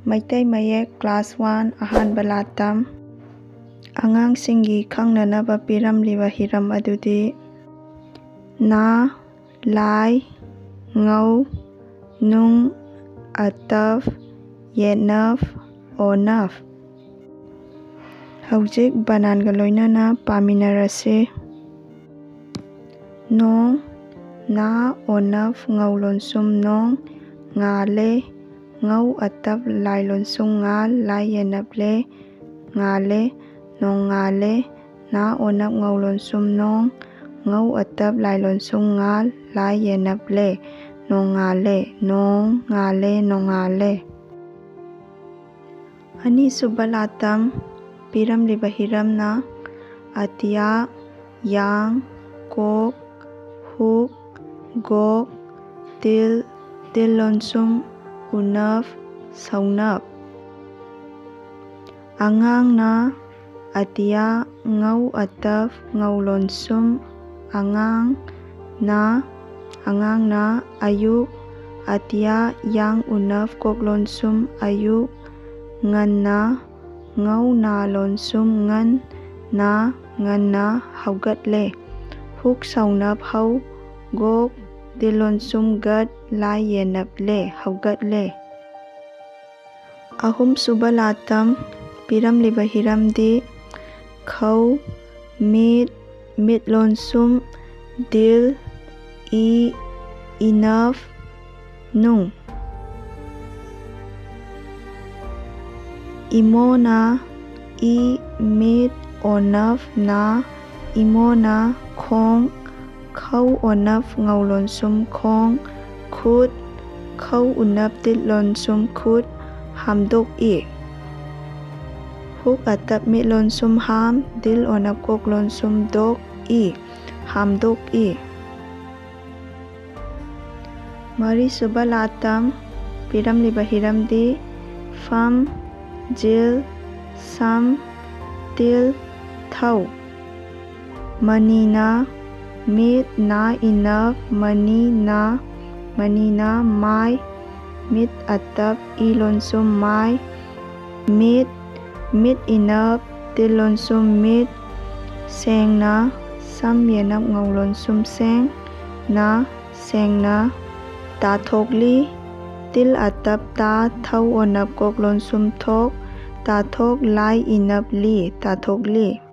Meitei Mayek Class 1 Ahaanba Latam Angangsinggi Khangnanaba piramliba hiram adudi na, lai, ngau, nung, ataf, yetnaf, onaf. Hawjik bananga loinana paminarase. Nong, na, onaf, ngau lonsum nong, ngale, ngau atap lai lonsum ngal, lai yenap le, ngale, nong ngale, na onap ngau lonsum nong, ngau atap lai lonsum ngal, lai yenap le, nong ngale, nong ngale, nong ngale. Ani subalatam piram liba hiram na atia, yang, kok, huk, gok, til lonsum, unaf, saunap. Angang na atia, ngau ataf, ngau lonsum, angang na ayuk, atia, yang unaf, kok lonsum, ayuk, ngan na, ngau na lonsum, ngan na, haugat le, huk saunap hau, gok, til lonsum gat, lai yenap le, haugat le. Ahum subalatam piram liba hiram di khau, mit lonsum, dil, enough, nung. Imo na, mit, onaf, na, imo na, khong, khau onaf, ngau lonsum, khong, khut, khau unaf, til lonsum, khut, hamdok i. Huk atap mit lonsum ham, dil onap kok lonsum dok i, hamdok i. Mari subalatam piram liba hiram di fam, jil, sam, til, thau. Mani na, mit na enough, mani na, mai, mit atap i lonsum mai, mit enough, til lonsum mit, seng na, sam yenap ngau lonsum seng na, tathogli, til atap ta, thau onap kok lonsum thok, tathog lai inap li, tathogli.